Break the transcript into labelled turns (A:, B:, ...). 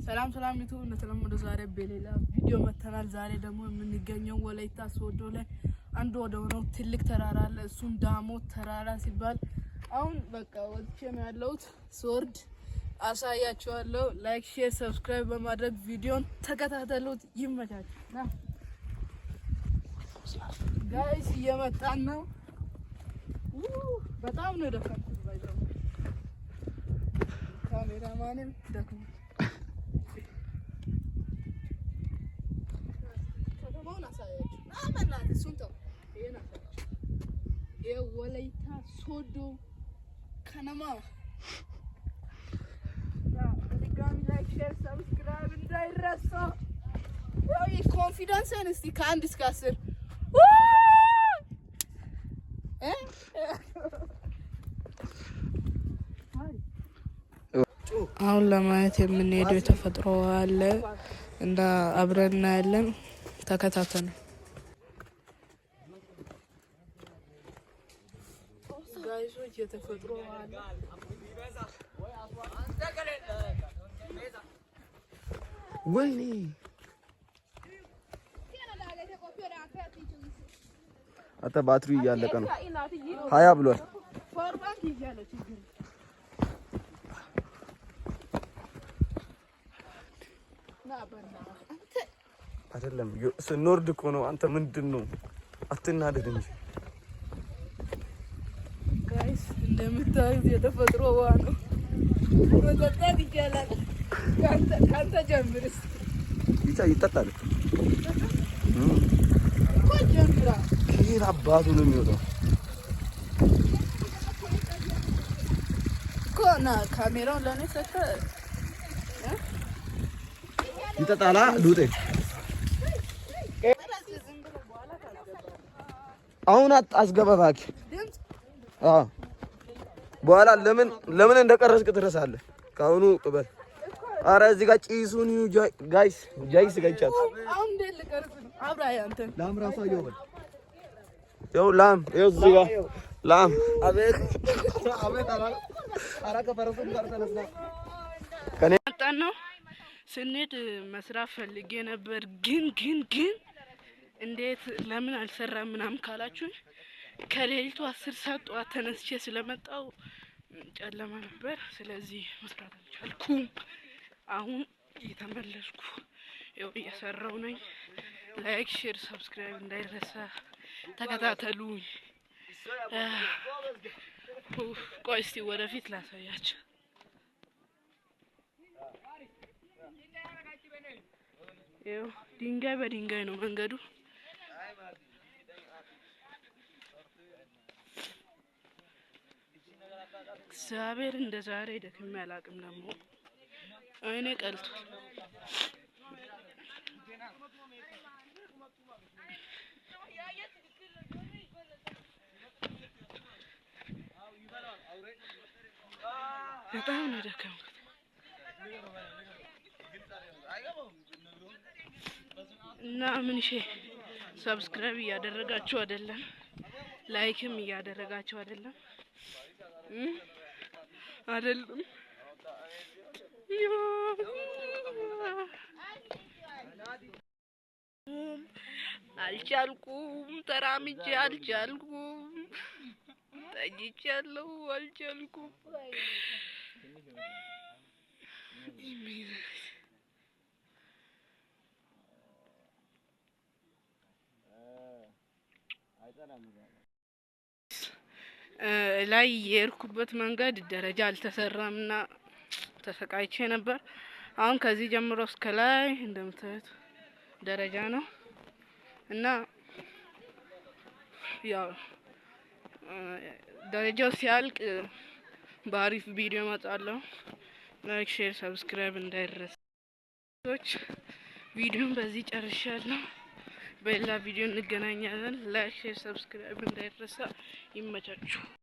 A: ሰላም ዩቲዩብ እንደተለመደው ዛሬ በሌላ ቪዲዮ መተናል። ዛሬ ደግሞ የምንገኘው ወላይታ ሶዶ ላይ አንድ ወደሆነው ትልቅ ተራራ አለ። እሱም ዳሞት ተራራ ሲባል አሁን በቃ ወጥቼ ነው ያለሁት። ስወርድ አሳያችኋለሁ። ላይክ፣ ሼር፣ ሰብስክራይብ በማድረግ ቪዲዮን ተከታተሉት። ይመቻችሁ። ጋይስ እየመጣን ነው። በጣም ነው ደከምኩት። ባይዘው ካሜራማንም ደከመ። ወላይታ ሶዶ ከነማ ድጋሚ ላይክ ሼር ሰብስክራይብ እንዳይረሳ። ያው ኮንፊደንስን እስቲ ከ1 እስከ 10 አሁን ለማየት የምንሄደው የተፈጥሮ አለ እና አብረን እናያለን። ተከታተሉ ጋይሶች። የተፈጥሮ አለ
B: ወይኔ አታ ባትሪ እያለቀ ነው። 20 ብሏል።
A: ፎርባክ ይያለ ችግር
B: አይደለም ስንወርድ እኮ ነው። አንተ ምንድነው? አትናደድ እንጂ
A: ጋይስ። እንደምታዩት የተፈጥሮ ውሃ ነው። መጠጣት ይቻላል። ካንተ ጀምርስ
B: ይጠጣል
A: እኮ ጀምራ።
B: ከየት አባቱ ነው የሚወጣው?
A: ኮና ካሜራውን ለኔ ሰጠ።
B: ይጠጣላ ዱጤ አሁን አስገባባክ። በኋላ ለምን እንደቀረስክ ትረሳለህ። ካሁኑ ቅበል። አረ እዚህ ጋር ጪሱን ጋይስ ጃይስ ጋይቻት
A: አሁን እንደልቀርጽ ነው። አብራይ አንተ
B: ላም ራሱ አይወል ላም እዚህ ጋር ላም አቤት አራ ከፈረሱም ጋር ተነስና ከኔ
A: መጣን ነው ስንሄድ መስራት ፈልጌ ነበር። ግን እንዴት ለምን አልሰራም ምናምን ካላችሁኝ ከሌሊቱ 10 ሰዓት ጠዋት ተነስቼ ስለመጣው ጨለማ ነበር። ስለዚህ መስራት አልቻልኩም። አሁን እየተመለስኩ ያው እየሰራው ነኝ። ላይክ ሼር ሰብስክራይብ እንዳይረሳ። ተከታተሉኝ። ቆይ እስቲ ወደፊት ላሳያችሁ። ያው ድንጋይ በድንጋይ ነው መንገዱ። እግዚአብሔር እንደ ዛሬ ደክሜ አላውቅም። ደግሞ አይኔ ቀልቷል። በጣም ነው ደከምኩት። እና ምን ሰብስክራይብ እያደረጋችሁ አይደለም፣ ላይክም እያደረጋችሁ አይደለም። አልቻልኩም። ተራምጄ አልቻልኩም። ጠጅቻለሁ፣ አልቻልኩም። ላይ የሄድኩበት መንገድ ደረጃ አልተሰራምና ተሰቃይቼ ነበር። አሁን ከዚህ ጀምሮ እስከ ላይ እንደምታዩት ደረጃ ነው እና ያው ደረጃው ሲያልቅ በአሪፍ ቪዲዮ እመጣለሁ። ላይክ ሼር ሰብስክራይብ እንዳይረሳ። ቪዲዮን በዚህ ጨርሻለሁ። በሌላ ቪዲዮ እንገናኛለን። ላይክ ሼር ሰብስክራይብ እንዳይረሳ። ይመቻችሁ።